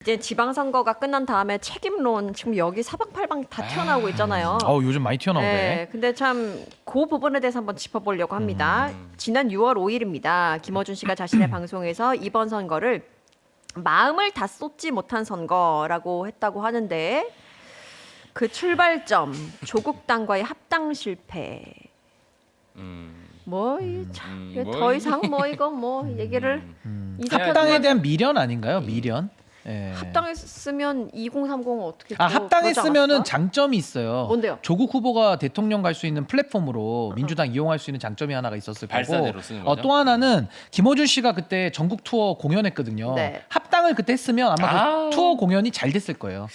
이제 지방선거가 끝난 다음에 책임론 지금 여기 사방팔방 다 튀어나오고 있잖아요. 요즘 많이 튀어나오네. 네, 근데 참 그 부분에 대해서 한번 짚어보려고 합니다. 지난 6월 5일입니다. 김어준 씨가 자신의 방송에서 이번 선거를 마음을 다 쏟지 못한 선거라고 했다고 하는데 그 출발점 조국 당과의 합당 실패. 더 이상 얘기를 합당에 대한 미련 아닌가요? 미련. 예. 합당했으면 2030은 어떻게 또 합당했으면은 그러지 않았을까? 장점이 있어요. 뭔데요? 조국 후보가 대통령 갈 수 있는 플랫폼으로 민주당 이용할 수 있는 장점이 하나가 있었을 거고. 발사대로 쓰는 거죠? 또 하나는 김어준 씨가 그때 전국 투어 공연했거든요. 네. 합당을 그때 했으면 아마 그 투어 공연이 잘 됐을 거예요.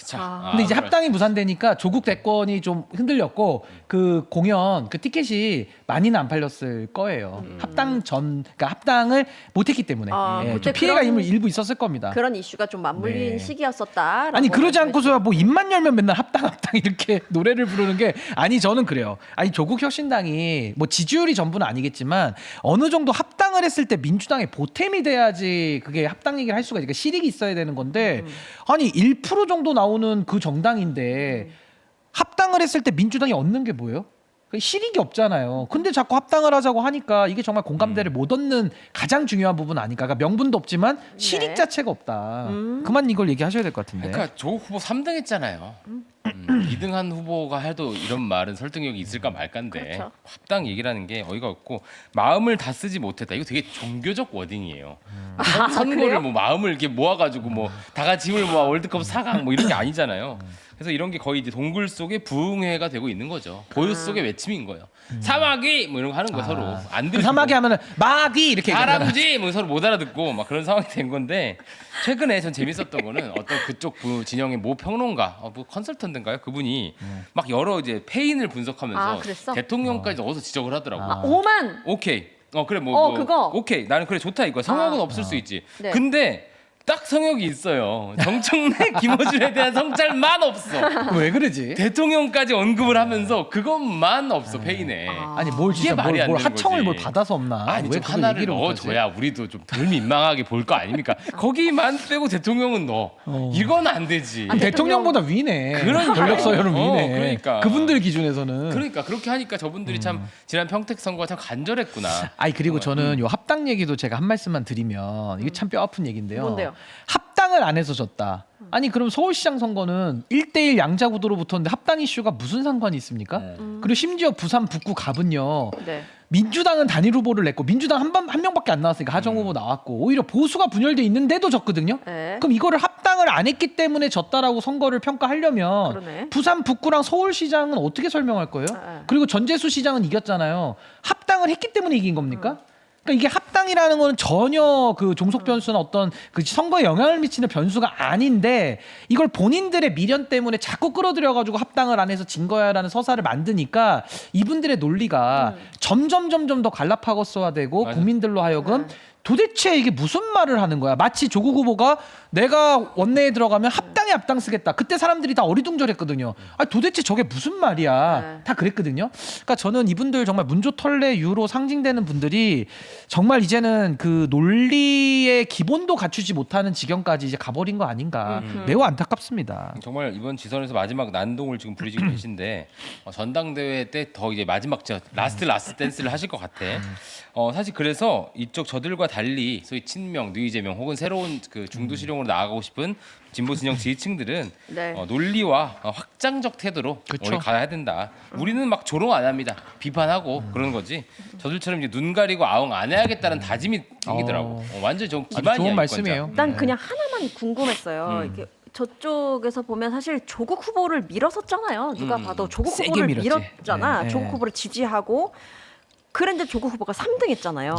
근데 이제 합당이 무산되니까 조국 대권이 좀 흔들렸고 그 공연 그 티켓이 많이는 안 팔렸을 거예요. 그러니까 합당을 못했기 때문에 좀 그때 피해가 그런- 일부 있었을 겁니다. 그런 이슈가 좀 맞물린 네. 시기였었다. 아니 그러지 않고서야 뭐 입만 열면 맨날 합당 이렇게 노래를 부르는 게 아니 저는 그래요. 아니 조국 혁신당이 뭐 지지율이 전부는 아니겠지만 어느 정도 합당을 했을 때 민주당의 보탬이 돼야지 그게 합당 얘기를 할 수가 있으니까 실익이 있어야 되는 건데 아니 1% 정도 나오는 그 정당인데 합당을 했을 때 민주당이 얻는 게 뭐예요? 실익이 없잖아요. 근데 자꾸 합당을 하자고 하니까 이게 정말 공감대를 못 얻는 가장 중요한 부분 아닐까. 그러니까 명분도 없지만 실익 네. 자체가 없다. 그만 이걸 얘기하셔야 될 것 같은데. 그러니까 조국 후보 3등 했잖아요. 2등한 후보가 해도 이런 말은 설득력이 있을까 말까인데 그렇죠. 합당 얘기라는 게 어이가 없고 마음을 다 쓰지 못했다. 이거 되게 종교적 워딩이에요. 선거를 그래요? 뭐 마음을 이렇게 모아가지고 뭐 다 같이 힘을 모아 월드컵 4강 뭐 이런 게 아니잖아요. 그래서 이런 게 거의 이제 동굴 속의 부흥회가 되고 있는 거죠. 보유 속의 외침인 거예요. 사마귀 뭐 이런 거 하는 거 서로 안 그 들리고. 사마귀 하면은 마귀 이렇게 얘기하잖아. 다람쥐 뭐 서로 못 알아듣고 막 그런 상황이 된 건데 최근에 전 재밌었던 거는 어떤 그쪽 진영의 모 평론가 뭐 컨설턴트인가요? 그분이 막 여러 이제 페인을 분석하면서 그랬어? 대통령까지 넣어서 지적을 하더라고. 오만 오케이. 그래 그거. 오케이. 나는 그래 좋다 이거. 성역은 없을 수 있지. 네. 근데 딱 성역이 있어요. 정청래 김어준에 대한 성찰만 없어. 왜 그러지? 대통령까지 언급을 하면서 그것만 없어 페인에. 아니 뭘 이게 진짜 말이 안 뭘 되는 하청을 거지. 뭘 받아서 없나? 아니 왜 좀 그걸 하나를 얘기를 넣어줘야 우리도 좀 덜 민망하게 볼 거 아닙니까? 거기만 빼고 대통령은 넣어. 이건 안 되지. 못하지? 대통령보다 위네. 그러니까. 권력 서열은 위네. 그러니까. 그분들 기준에서는. 그러니까 그렇게 하니까 저분들이 참 지난 평택 선거가 참 간절했구나. 아니 그리고 저는 요 합당 얘기도 제가 한 말씀만 드리면 이게 참 뼈 아픈 얘기인데요. 뭔데요? 합당을 안 해서 졌다. 아니 그럼 서울시장 선거는 1대1 양자 구도로 붙었는데 합당 이슈가 무슨 상관이 있습니까? 그리고 심지어 부산 북구 갑은요. 네. 민주당은 단일 후보를 냈고 민주당 한 명밖에 안 나왔으니까 하정 후보 나왔고 오히려 보수가 분열돼 있는데도 졌거든요. 네. 그럼 이거를 합당을 안 했기 때문에 졌다라고 선거를 평가하려면 그러네. 부산 북구랑 서울시장은 어떻게 설명할 거예요? 네. 그리고 전재수 시장은 이겼잖아요. 합당을 했기 때문에 이긴 겁니까? 그러니까 이게 합당이라는 거는 전혀 그 종속 변수나 어떤 그 선거에 영향을 미치는 변수가 아닌데 이걸 본인들의 미련 때문에 자꾸 끌어들여가지고 합당을 안 해서 진 거야라는 서사를 만드니까 이분들의 논리가 점점 더 갈라파고스화되고 맞아. 국민들로 하여금 도대체 이게 무슨 말을 하는 거야? 마치 조국 후보가 내가 원내에 들어가면 합당에 앞장서겠다. 그때 사람들이 다 어리둥절했거든요. 아니 도대체 저게 무슨 말이야? 네. 다 그랬거든요. 그러니까 저는 이분들 정말 문조털레유로 상징되는 분들이 정말 이제는 그 논리의 기본도 갖추지 못하는 지경까지 이제 가버린 거 아닌가. 매우 안타깝습니다. 정말 이번 지선에서 마지막 난동을 지금 부리시고 계신데 전당대회 때 더 이제 마지막 라스트 댄스를 하실 것 같아. 사실 그래서 이쪽 저들과 달리 소위 친명, 누이제명 혹은 새로운 그 중도 실용으로 나아가고 싶은 진보 진영 지지층들은 네. 논리와 확장적 태도로 그쵸. 우리 가야 된다. 우리는 막 조롱 안 합니다. 비판하고 그러는 거지. 저들처럼 이제 눈 가리고 아웅 안 해야겠다는 다짐이 생기더라고. 완전 좀 아주 기반이야. 좋은 이권자. 말씀이에요. 난 그냥 하나만 궁금했어요. 이게 저쪽에서 보면 사실 조국 후보를 밀었었잖아요. 누가 봐도 조국 세게 후보를 밀었지. 밀었잖아. 네, 조국 네. 후보를 지지하고 그런데 조국 후보가 3등 했잖아요.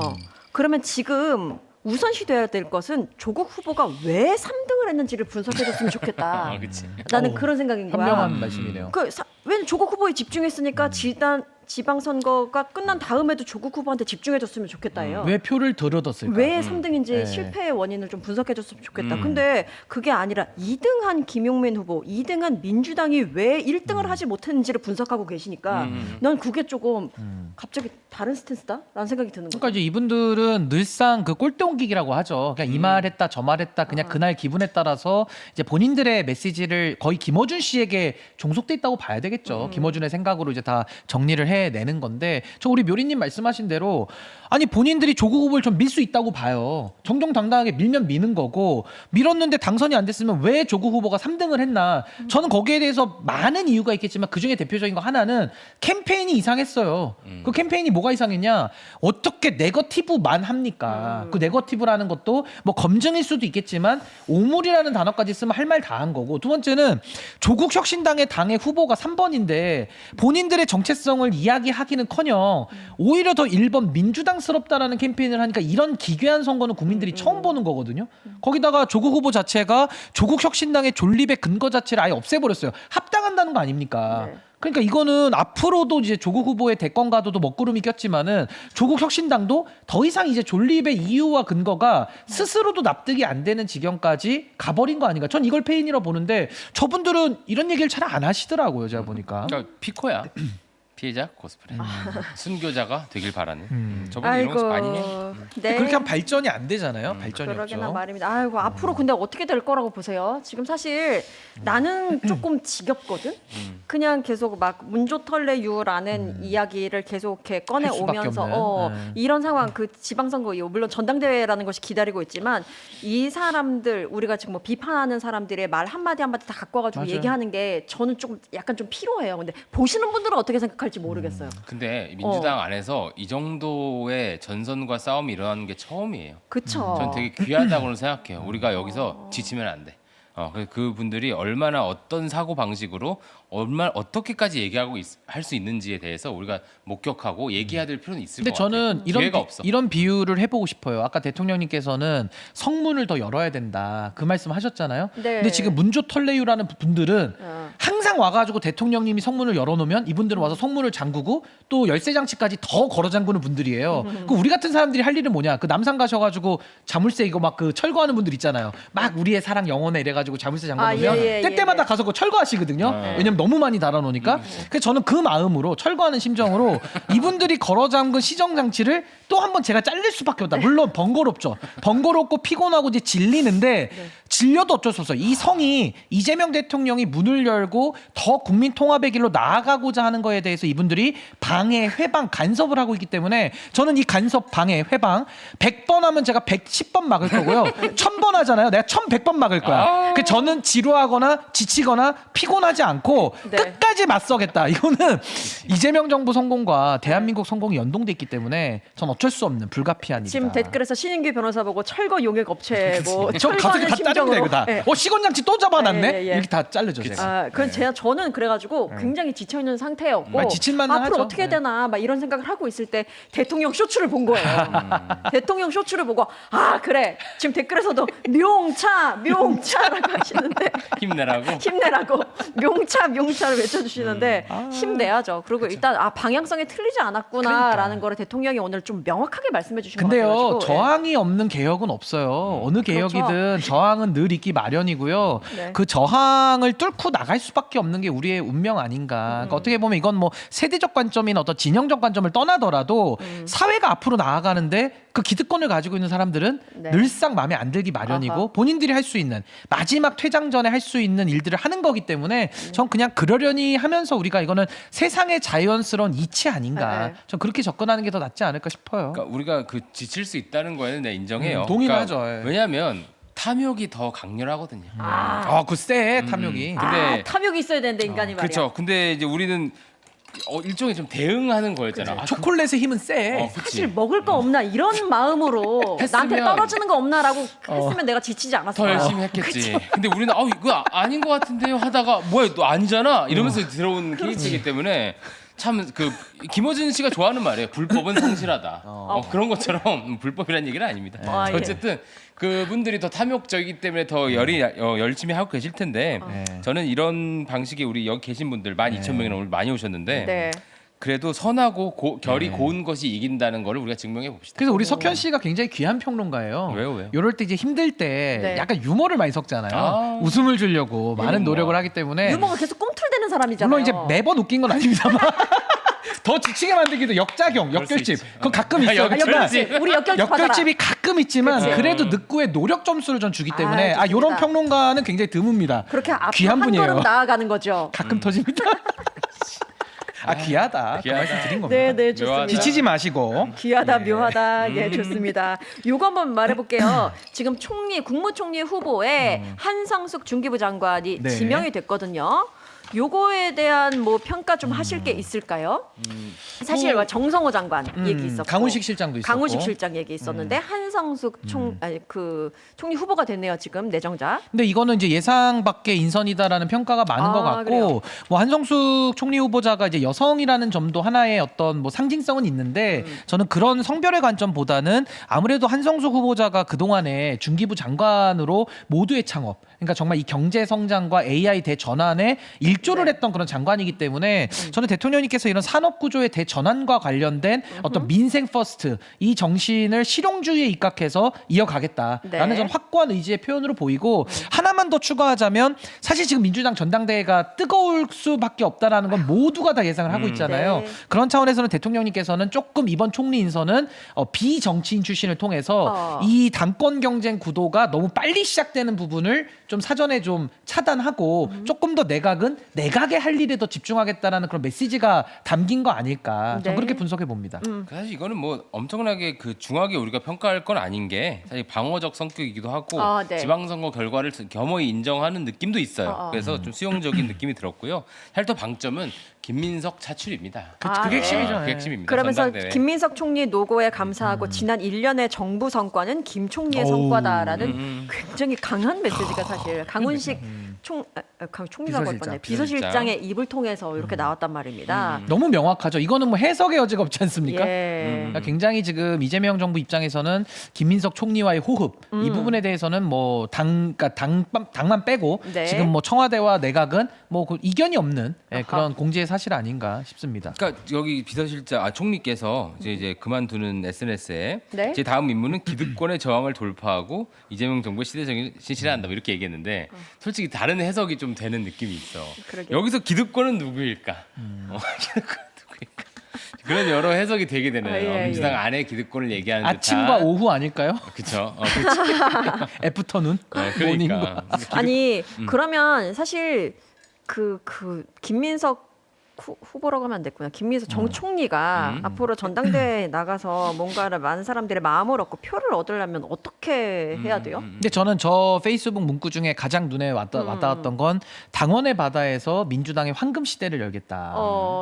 그러면 지금 우선시 돼야 될 것은 조국 후보가 왜 3등을 했는지를 분석해줬으면 좋겠다. 그치. 나는 그런 생각인 거야. 현명한 말씀이네요. 왜냐면 조국 후보에 집중했으니까 지방선거가 끝난 다음에도 조국 후보한테 집중해줬으면 좋겠다예요. 왜 표를 들어뒀을까? 왜 3등인지 네. 실패의 원인을 좀 분석해줬으면 좋겠다. 근데 그게 아니라 2등한 김용민 후보, 2등한 민주당이 왜 1등을 하지 못했는지를 분석하고 계시니까 난 그게 조금 갑자기 다른 스탠스다라는 생각이 드는 거죠. 그러니까 이제 이분들은 늘상 그 꼴대옮기기라고 하죠. 그냥 이 말했다 저 말했다 그냥 그날 기분에 따라서 이제 본인들의 메시지를 거의 김어준 씨에게 종속돼 있다고 봐야 되겠죠. 김어준의 생각으로 이제 다 정리를 해내는 건데 저 우리 묘리님 말씀하신 대로 아니 본인들이 조국 후보를 좀 밀 수 있다고 봐요. 정정당당하게 밀면 미는 거고 밀었는데 당선이 안 됐으면 왜 조국 후보가 3등을 했나? 저는 거기에 대해서 많은 이유가 있겠지만 그 중에 대표적인 거 하나는 캠페인이 이상했어요. 그 캠페인이 뭐가 이상했냐? 어떻게 네거티브만 합니까? 그 네거티브라는 것도 뭐 검증일 수도 있겠지만 오물이라는 단어까지 쓰면 할 말 다 한 거고 두 번째는 조국 혁신당의 당의 후보가 3번인데 본인들의 정체성을 이야기하기는커녕 오히려 더 1번 민주당스럽다라는 캠페인을 하니까 이런 기괴한 선거는 국민들이 처음 보는 거거든요. 거기다가 조국 후보 자체가 조국 혁신당의 존립의 근거 자체를 아예 없애버렸어요. 합당한다는 거 아닙니까? 네. 그러니까 이거는 앞으로도 이제 조국 후보의 대권 가도도 먹구름이 꼈지만은 조국 혁신당도 더 이상 이제 존립의 이유와 근거가 스스로도 납득이 안 되는 지경까지 가버린 거 아닌가? 전 이걸 페인이라고 보는데 저분들은 이런 얘기를 잘 안 하시더라고요, 제가 보니까. 그러니까 피코야. 피해자 코스프레. 순교자가 되길 바라는. 저번에 이런 거 아니냐? 네. 그렇게 하면 발전이 안 되잖아요. 발전이 그러게나 없죠. 말입니다. 아이고 앞으로 근데 어떻게 될 거라고 보세요? 지금 사실 나는 조금 지겹거든. 그냥 계속 막 문조털레유라는 이야기를 계속 이렇게 꺼내 할 수밖에 오면서 없는. 이런 상황 그 지방선거 이후 물론 전당대회라는 것이 기다리고 있지만 이 사람들 우리가 지금 뭐 비판하는 사람들의 말 한마디 한마디 다 갖고 와가지고 맞아요. 얘기하는 게 저는 조금 약간 좀 피로해요. 근데 보시는 분들은 어떻게 생각할지 모르겠어요. 근데 민주당 안에서 이 정도의 전선과 싸움이 일어나는 게 처음이에요. 그쵸. 전 되게 귀하다고는 생각해요. 우리가 여기서 지치면 안 돼. 그래서 그분들이 얼마나 어떤 사고 방식으로 어떻게까지 얘기하고 할 수 있는지에 대해서 우리가 목격하고 얘기해야 될 필요는 있을 근데 것 같아요. 저는 기회가 없어. 이런 비유를 해보고 싶어요. 아까 대통령님께서는 성문을 더 열어야 된다 그 말씀하셨잖아요. 네. 근데 지금 문조털레유라는 분들은 어. 항상 와가지고 대통령님이 성문을 열어놓으면 이분들은 와서 성문을 잠그고 또 열쇠 장치까지 더 걸어 잠그는 분들이에요. 그 우리 같은 사람들이 할 일은 뭐냐? 그 남산 가셔가지고 자물쇠 이거 막 그 철거하는 분들 있잖아요. 막 우리의 사랑 영원해 이래가지고 자물쇠 잠궈놓으면 때때마다 가서 그거 철거하시거든요. 왜냐면 너무 많이 달아놓으니까. 그래서 저는 그 마음으로 철거하는 심정으로 이분들이 걸어 잠근 시정 장치를 또 한 번 제가 잘릴 수밖에 없다. 물론 번거롭죠. 번거롭고 피곤하고 이제 질리는데 질려도 어쩔 수 없어요. 이 성이 이재명 대통령이 문을 열고 더 국민 통합의 길로 나아가고자 하는 거에 대해서 이분들이 방해, 회방, 간섭을 하고 있기 때문에 저는 이 간섭, 방해, 회방 100번 하면 제가 110번 막을 거고요. 1000번 하잖아요. 내가 1100번 막을 거야. 그 저는 지루하거나 지치거나 피곤하지 않고 네. 끝까지 맞서겠다. 이거는 이재명 정부 성공과 대한민국 성공이 연동돼 있기 때문에 전 어쩔 수 없는 불가피한 일이다. 지금 댓글에서 신인규 변호사 보고 철거 용역 업체 뭐 저 가서 철거하는 다 자르면 이거 다. 예. 시건장치 또 잡아놨네. 예. 이렇게 다 잘라줘. 제가. 그건 저는 그래가지고 굉장히 지쳐 있는 상태였고 지칠만은 앞으로 하죠. 어떻게 네. 되나 막 이런 생각을 하고 있을 때 대통령 쇼츠를 본 거예요. 대통령 쇼츠를 보고 그래 지금 댓글에서도 명차라고 하시는데 힘내라고. 힘내라고 명차를 외쳐주시는데 힘내야죠. 그리고 일단 방향성이 틀리지 않았구나라는 거를 대통령이 오늘 좀 명확하게 말씀해 주신 것 근데요 같아가지고 저항이 없는 개혁은 없어요. 어느 개혁이든 저항은 늘 있기 마련이고요. 네. 그 저항을 뚫고 나갈 수밖에 없는 게 우리의 운명 아닌가. 그러니까 어떻게 보면 이건 뭐 세대적 관점이나 어떤 진영적 관점을 떠나더라도 사회가 앞으로 나아가는데 그 기득권을 가지고 있는 사람들은 네. 늘상 마음에 안 들기 마련이고 아하. 본인들이 할 수 있는 마지막 퇴장 전에 할 수 있는 일들을 하는 거기 때문에 전 그냥 그러려니 하면서 우리가 이거는 세상의 자연스러운 이치 아닌가. 네. 전 그렇게 접근하는 게 더 낫지 않을까 싶어요. 그러니까 우리가 그 지칠 수 있다는 거에는 내가 인정해요. 동의하죠. 그러니까 예. 왜냐하면 탐욕이 더 강렬하거든요. 그 탐욕이. 근데 탐욕이 있어야 되는데 인간이 말이야. 그렇죠. 근데 이제 우리는 일종의 좀 대응하는 거였잖아. 초콜릿의 힘은 세. 사실 먹을 거 없나 이런 마음으로 했으면- 나한테 떨어지는 거 없나라고 했으면 내가 지치지 않았어. 더 열심히 했겠지. 근데 우리는 이거 아닌 것 같은데요 하다가 뭐야 너 아니잖아 이러면서 들어온 케이스이기 때문에 참 그 김어준 씨가 좋아하는 말이에요. 불법은 성실하다. 그런 것처럼 불법이라는 얘기는 아닙니다. 예. 어쨌든 그분들이 더 탐욕적이기 때문에 더 열심히 하고 계실 텐데 네. 저는 이런 방식이 우리 여기 계신 분들 12,000명이나 오늘 많이 오셨는데 네. 그래도 선하고 결이 고운 것이 이긴다는 걸 우리가 증명해 봅시다. 그래서 우리 석현 씨가 굉장히 귀한 평론가예요. 왜요? 이럴 때 이제 힘들 때 네. 약간 유머를 많이 섞잖아요. 아. 웃음을 주려고 많은 유머. 노력을 하기 때문에 유머가 계속 꿈틀대는 사람이잖아요. 물론 이제 매번 웃긴 건 아닙니다만 더 지치게 만들기도 역작용, 그럴 수 역결집 있지. 그건 가끔 있어요. 역결집. 하지만 역결집. 우리 역결집 받아라. 역결집이 가끔 있지만 그치. 그래도 늑구의 노력 점수를 전 주기 때문에 아, 이런 좋습니다. 평론가는 굉장히 드뭅니다. 그렇게 앞으로 귀한 한 분이에요. 걸음 나아가는 거죠. 가끔 터집니다. 귀하다. 그 귀하다. 말씀 드린 겁니다. 네, 네, 좋습니다. 묘하다. 지치지 마시고. 귀하다, 묘하다. 예, 좋습니다. 요거 한번 말해볼게요. 지금 국무총리 후보에 한성숙 중기부 장관이 네. 지명이 됐거든요. 요거에 대한 뭐 평가 좀 하실 게 있을까요? 사실 정성호 장관 얘기 있었고 강훈식 실장도 있었고. 강훈식 실장 얘기 있었는데 한성숙 총리 후보가 됐네요 지금 내정자. 근데 이거는 이제 예상 밖의 인선이다라는 평가가 많은 아, 것 같고 그래요? 뭐 한성숙 총리 후보자가 이제 여성이라는 점도 하나의 어떤 뭐 상징성은 있는데 저는 그런 성별의 관점보다는 아무래도 한성숙 후보자가 그동안에 중기부 장관으로 모두의 창업 그러니까 정말 이 경제 성장과 AI 대전환에 일조를 네. 했던 그런 장관이기 때문에 저는 대통령님께서 이런 산업 구조의 대전환과 관련된 어떤 민생 퍼스트 이 정신을 실용주의에 입각해서 이어가겠다라는 네. 전 확고한 의지의 표현으로 보이고 하나만 더 추가하자면 사실 지금 민주당 전당대회가 뜨거울 수밖에 없다라는 건 모두가 다 예상을 하고 있잖아요. 네. 그런 차원에서는 대통령님께서는 조금 이번 총리 인선은 비정치인 출신을 통해서 이 당권 경쟁 구도가 너무 빨리 시작되는 부분을 좀 사전에 좀 차단하고 조금 더 내각은 내각에 할 일에 더 집중하겠다라는 그런 메시지가 담긴 거 아닐까 네. 저는 그렇게 분석해 봅니다. 사실 이거는 뭐 엄청나게 그 중하게 우리가 평가할 건 아닌 게 사실 방어적 성격이기도 하고 아, 네. 지방선거 결과를 겸허히 인정하는 느낌도 있어요. 그래서 좀 수용적인 느낌이 들었고요. 사실 또 방점은 김민석 차출입니다. 그게 네. 핵심이죠. 그게 핵심입니다. 그러면서 전당대회. 김민석 총리 노고에 감사하고 지난 1년의 정부 성과는 김 총리의 오우. 성과다라는 굉장히 강한 메시지가 사실 강훈식 총리라고 할 비서실장. 뻔해 비서실장의 입을 통해서 이렇게 나왔단 말입니다. 너무 명확하죠. 이거는 뭐 해석의 여지가 없지 않습니까? 예. 그러니까 굉장히 지금 이재명 정부 입장에서는 김민석 총리와의 호흡 이 부분에 대해서는 뭐 그러니까 당만 빼고 네. 지금 뭐 청와대와 내각은 뭐 그 이견이 없는 그런 공지의 사실 아닌가 싶습니다. 그러니까 여기 비서실장 총리께서 이제 그만두는 SNS에 네. 제 다음 임무는 기득권의 저항을 돌파하고 이재명 정부의 시대적인 실시를 한다 뭐 이렇게 얘기했는데 솔직히 다른 해석이 좀 되는 느낌이 있어. 그러게요. 여기서 기득권은 누구일까? 기득권은 누구일까? 그런 여러 해석이 되게 되네요. 아, 예, 민주당 예. 안에 기득권을 얘기하는 아침과 듯한. 오후 아닐까요? 그렇죠. 애프터눈 모닝 그러니까 아니 그러면 사실 그 김민석 후보라고 하면 안 됐구나. 김민석 정 총리가 앞으로 전당대회에 나가서 뭔가를 많은 사람들의 마음을 얻고 표를 얻으려면 어떻게 해야 돼요? 근데 저는 저 페이스북 문구 중에 가장 눈에 왔다 갔던 건 당원의 바다에서 민주당의 황금 시대를 열겠다.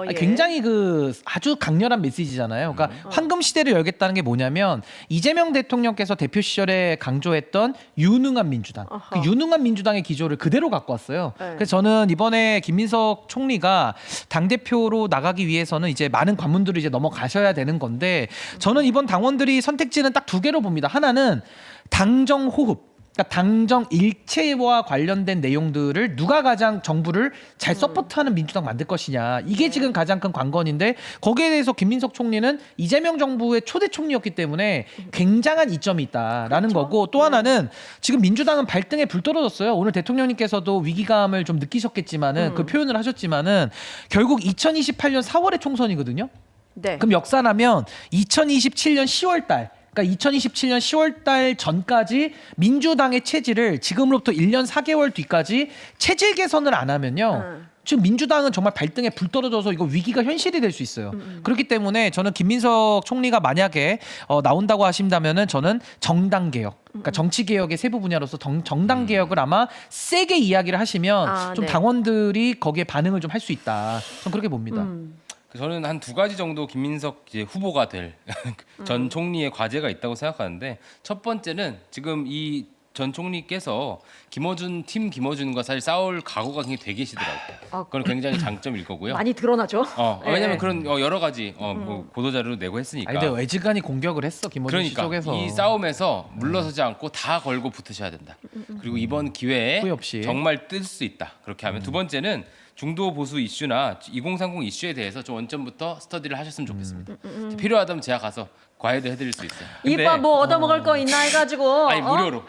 예. 굉장히 그 아주 강렬한 메시지잖아요. 그러니까 황금 시대를 열겠다는 게 뭐냐면 이재명 대통령께서 대표 시절에 강조했던 유능한 민주당, 그 유능한 민주당의 기조를 그대로 갖고 왔어요. 네. 그래서 저는 이번에 김민석 총리가 당 대표로 나가기 위해서는 이제 많은 관문들을 이제 넘어가셔야 되는 건데 저는 이번 당원들이 선택지는 딱 두 개로 봅니다. 하나는 당정 호흡. 그러니까 당정 일체와 관련된 내용들을 누가 가장 정부를 잘 서포트하는 민주당 만들 것이냐 이게 지금 가장 큰 관건인데 거기에 대해서 김민석 총리는 이재명 정부의 초대 총리였기 때문에 굉장한 이점이 있다라는 거고 또 하나는 지금 민주당은 발등에 불 떨어졌어요. 오늘 대통령님께서도 위기감을 좀 느끼셨겠지만은 그 표현을 하셨지만은 결국 2028년 4월에 총선이거든요. 네. 그럼 역산하면 2027년 10월 달 그러니까 2027년 10월 달 전까지 민주당의 체질을 지금으로부터 1년 4개월 뒤까지 체질 개선을 안 하면요. 지금 민주당은 정말 발등에 불 떨어져서 이거 위기가 현실이 될 수 있어요. 그렇기 때문에 저는 김민석 총리가 만약에 나온다고 하신다면은 저는 정당 개혁, 그러니까 정치 개혁의 세부 분야로서 정당 개혁을 아마 세게 이야기를 하시면 좀 네. 당원들이 거기에 반응을 좀 할 수 있다. 저는 그렇게 봅니다. 저는 한 두 가지 정도 김민석 이제 후보가 될 전 총리의 과제가 있다고 생각하는데 첫 번째는 지금 이 전 총리께서 팀 김어준과 사실 싸울 각오가 굉장히 돼 계시더라고요. 아, 그건 굉장히 장점일 거고요. 많이 드러나죠. 왜냐면 네. 그런 여러 가지 뭐 보도 자료를 내고 했으니까. 아니, 근데 외지간이 공격을 했어 김어준 씨 그러니까 쪽에서. 이 싸움에서 물러서지 않고 다 걸고 붙으셔야 된다. 그리고 이번 기회에 후회 없이. 정말 뜰 수 있다. 그렇게 하면 두 번째는 중도 보수 이슈나 2030 이슈에 대해서 좀 원점부터 스터디를 하셨으면 좋겠습니다. 필요하다면 제가 가서 과외도 해드릴 수 있어요. 근데 이봐 뭐 얻어먹을 거 있나 해가지고. 아니 무료로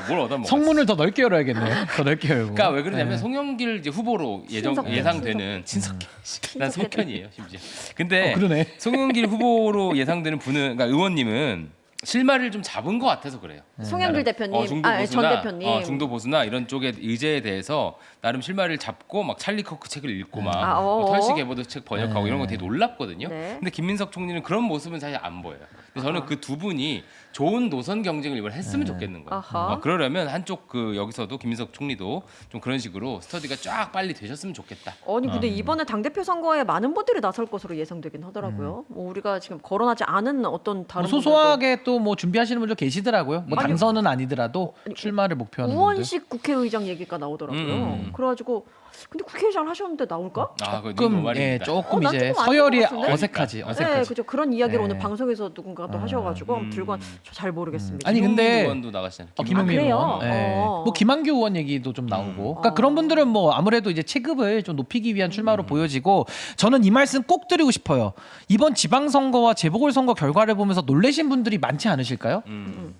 뭘 얻어먹어? 성문을 더 넓게 열어야겠네. 더 넓게 열고. 그러니까 왜 그러냐면 네. 송영길 이제 후보로 친석현, 예상되는 친석현. 난 석현이에요 심지어. 근데 그러네. 송영길 후보로 예상되는 분은 그러니까 의원님은 실마리를 좀 잡은 것 같아서 그래요. 송영길 대표님, 중도 전 보수나 대표님. 중도 보수나 이런 쪽의 의제에 대해서 나름 실마리를 잡고 막 찰리 커크 책을 읽고 막 아, 뭐 털시 개보도 책 번역하고 이런 거 되게 놀랍거든요. 네. 근데 김민석 총리는 그런 모습은 사실 안 보여요. 그래서 저는 그 두 분이 좋은 노선 경쟁을 이번 했으면 좋겠는 거예요. 아하. 그러려면 한쪽 여기서도 김민석 총리도 좀 그런 식으로 스터디가 쫙 빨리 되셨으면 좋겠다. 아니 근데 이번에 당대표 선거에 많은 분들이 나설 것으로 예상되긴 하더라고요. 뭐 우리가 지금 거론하지 않은 어떤 다른 뭐 소소하게 또 뭐 준비하시는 분들 계시더라고요. 뭐 아니요. 당선은 아니더라도 출마를 목표하는 분들. 우원식 국회의장 얘기가 나오더라고요. 그래가지고 근데 국회의장 하셨는데 나올까? 그건 조금 말입니다. 조금 난 이제 조금 아닌 서열이 것 같은데? 어색하지. 네, 그죠. 그런 이야기를 네. 오늘 방송에서 누군가도 하셔가지고 들고 잘 모르겠습니다. 아니, 근데- 김용민 의원도 나가시잖아요. 김용민 아, 그래요? 의원. 네. 어. 뭐 김한규 의원 얘기도 좀 나오고. 그러니까 그런 분들은 뭐 아무래도 이제 체급을 좀 높이기 위한 출마로 보여지고 저는 이 말씀 꼭 드리고 싶어요. 이번 지방선거와 재보궐선거 결과를 보면서 놀라신 분들이 많지 않으실까요?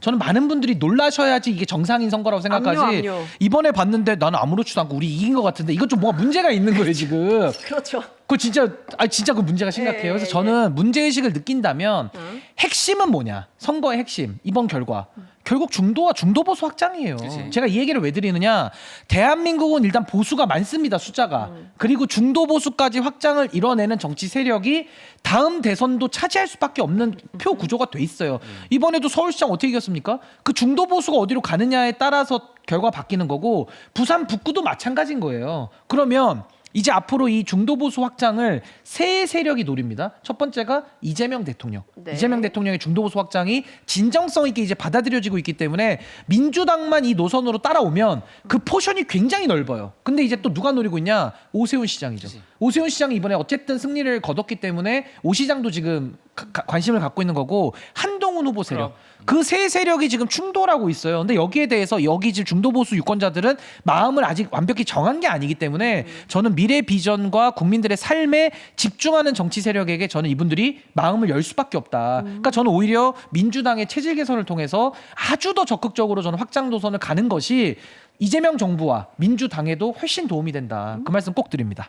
저는 많은 분들이 놀라셔야지 이게 정상인 선거라고 생각하지. 압류. 이번에 봤는데 나는 아무렇지도 않고 우리 이긴 것 같은데 이건 좀 뭐가 문제가 있는 거예요 지금. 그렇죠. 그 진짜 진짜 그 문제가 심각해요. 그래서 저는 문제 의식을 느낀다면 핵심은 뭐냐? 선거의 핵심 이번 결과 결국 중도와 중도 보수 확장이에요. 그치. 제가 이 얘기를 왜 드리느냐? 대한민국은 일단 보수가 많습니다 숫자가. 그리고 중도 보수까지 확장을 이뤄내는 정치 세력이 다음 대선도 차지할 수밖에 없는 표 구조가 돼 있어요. 이번에도 서울시장 어떻게 이겼습니까? 그 중도 보수가 어디로 가느냐에 따라서 결과 바뀌는 거고 부산 북구도 마찬가지인 거예요. 그러면 이제 앞으로 이 중도 보수 확장을 세 세력이 노립니다. 첫 번째가 이재명 대통령. 네. 이재명 대통령의 중도 보수 확장이 진정성 있게 이제 받아들여지고 있기 때문에 민주당만 이 노선으로 따라오면 그 포션이 굉장히 넓어요. 근데 이제 또 누가 노리고 있냐? 오세훈 시장이죠. 그치. 오세훈 시장이 이번에 어쨌든 승리를 거뒀기 때문에 오 시장도 지금 관심을 갖고 있는 거고 한동훈 후보 세력. 그 세 세력이 지금 충돌하고 있어요. 근데 여기에 대해서 여기 지금 중도 보수 유권자들은 마음을 아직 완벽히 정한 게 아니기 때문에 저는 미래 비전과 국민들의 삶에 집중하는 정치 세력에게 저는 이분들이 마음을 열 수밖에 없다. 그러니까 저는 오히려 민주당의 체질 개선을 통해서 아주 더 적극적으로 저는 확장 노선을 가는 것이 이재명 정부와 민주당에도 훨씬 도움이 된다. 그 말씀 꼭 드립니다.